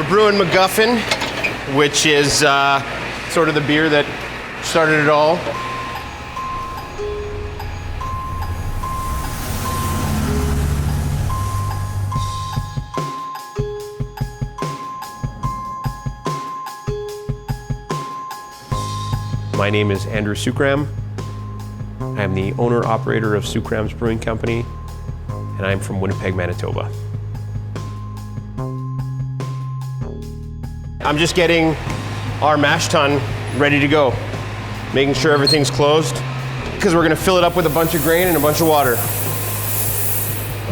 brewing MacGuffin, which is sort of the beer that started it all. My name is Andrew Sookram. I'm the owner-operator of Sookram's Brewing Company, and I'm from Winnipeg, Manitoba. I'm just getting our mash tun ready to go, making sure everything's closed, because we're gonna fill it up with a bunch of grain and a bunch of water.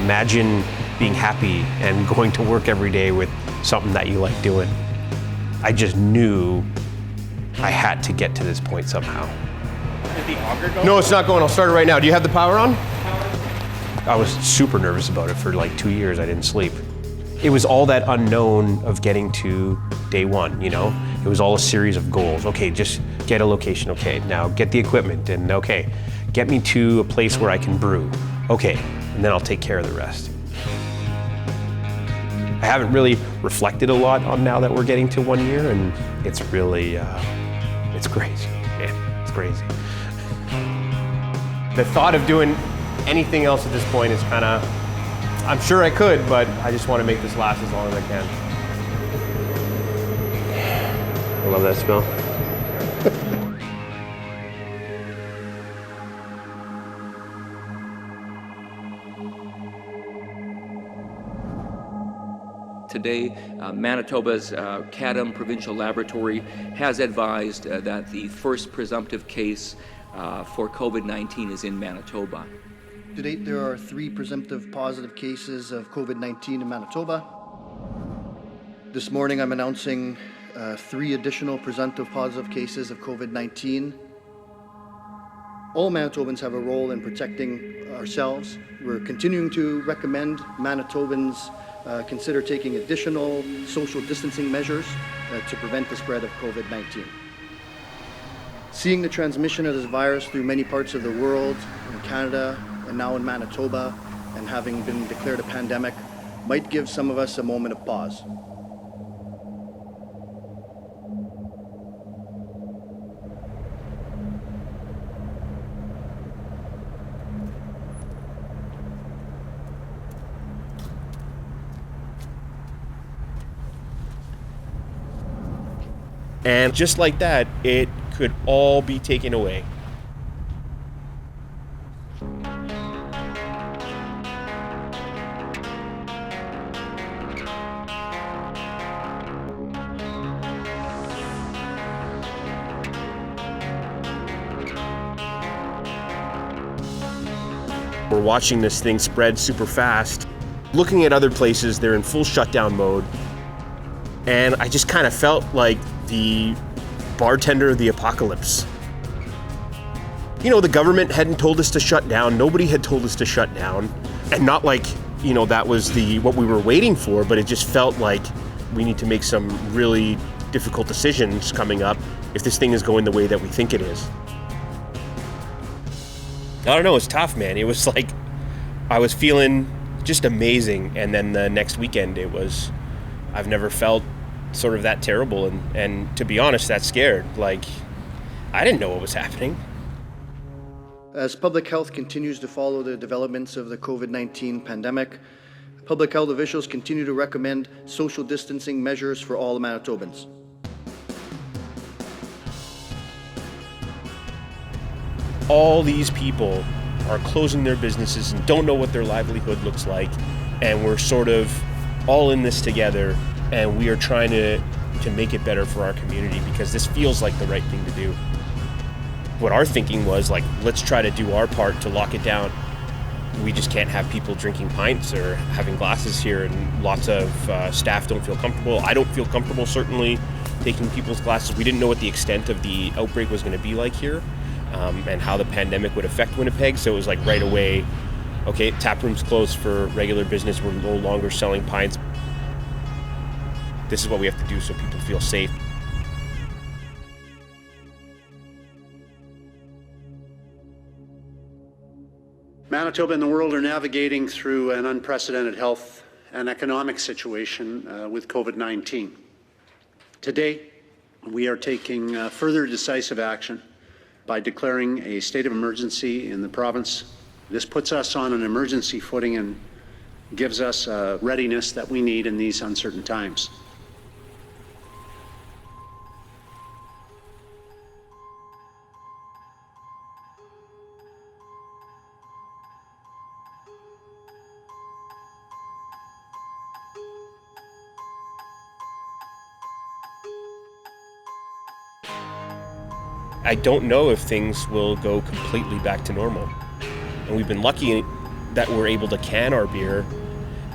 Imagine being happy and going to work every day with something that you like doing. I just knew I had to get to this point somehow. Is the auger going? No, it's not going. I'll start it right now. Do you have the power on? I was super nervous about it for like 2 years. I didn't sleep. It was all that unknown of getting to day one, you know? It was all a series of goals. Okay, just get a location. Okay, now get the equipment, and okay, get me to a place where I can brew. Okay, and then I'll take care of the rest. I haven't really reflected a lot on now that we're getting to 1 year, and it's really, it's crazy, man, it's crazy. The thought of doing anything else at this point is kind of, I'm sure I could, but I just want to make this last as long as I can. I love that smell. Today, Manitoba's CADM Provincial Laboratory has advised that the first presumptive case for COVID-19 is in Manitoba. To date, there are 3 presumptive positive cases of COVID-19 in Manitoba. This morning, I'm announcing 3 additional presumptive positive cases of COVID-19. All Manitobans have a role in protecting ourselves. We're continuing to recommend Manitobans consider taking additional social distancing measures to prevent the spread of COVID-19. Seeing the transmission of this virus through many parts of the world, in Canada and now in Manitoba, and having been declared a pandemic, might give some of us a moment of pause. And just like that, it could all be taken away. We're watching this thing spread super fast. Looking at other places, they're in full shutdown mode. And I just kind of felt like the bartender of the apocalypse. You know, the government hadn't told us to shut down. Nobody had told us to shut down. And not like, you know, that was what we were waiting for, but it just felt like we need to make some really difficult decisions coming up if this thing is going the way that we think it is. I don't know, it's tough, man. It was like, I was feeling just amazing. And then the next weekend, I've never felt sort of that terrible, and to be honest, that scared. Like, I didn't know what was happening. As public health continues to follow the developments of the COVID-19 pandemic, public health officials continue to recommend social distancing measures for all Manitobans. All these people are closing their businesses and don't know what their livelihood looks like, and we're sort of all in this together. And we are trying to make it better for our community because this feels like the right thing to do. What our thinking was, like, let's try to do our part to lock it down. We just can't have people drinking pints or having glasses here, and lots of staff don't feel comfortable. I don't feel comfortable, certainly, taking people's glasses. We didn't know what the extent of the outbreak was going to be like here, and how the pandemic would affect Winnipeg. So it was like right away, okay, tap room's closed for regular business. We're no longer selling pints. This is what we have to do so people feel safe. Manitoba and the world are navigating through an unprecedented health and economic situation with COVID-19. Today, we are taking further decisive action by declaring a state of emergency in the province. This puts us on an emergency footing and gives us readiness that we need in these uncertain times. I don't know if things will go completely back to normal. And we've been lucky that we're able to can our beer.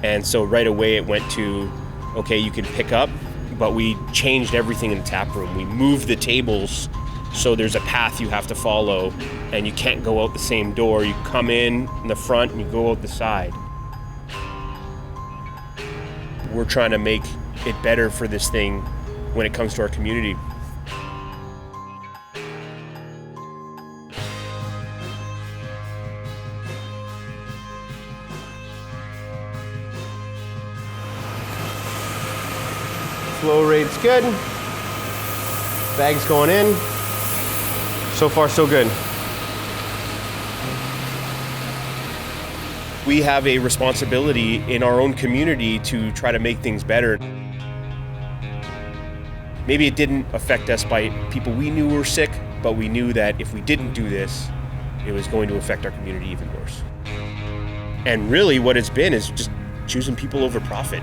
And so right away it went to, okay, you can pick up, but we changed everything in the tap room. We moved the tables so there's a path you have to follow and you can't go out the same door. You come in the front and you go out the side. We're trying to make it better for this thing when it comes to our community. Flow rate's good. Bag's going in. So far, so good. We have a responsibility in our own community to try to make things better. Maybe it didn't affect us by people we knew were sick, but we knew that if we didn't do this, it was going to affect our community even worse. And really what it's been is just choosing people over profit.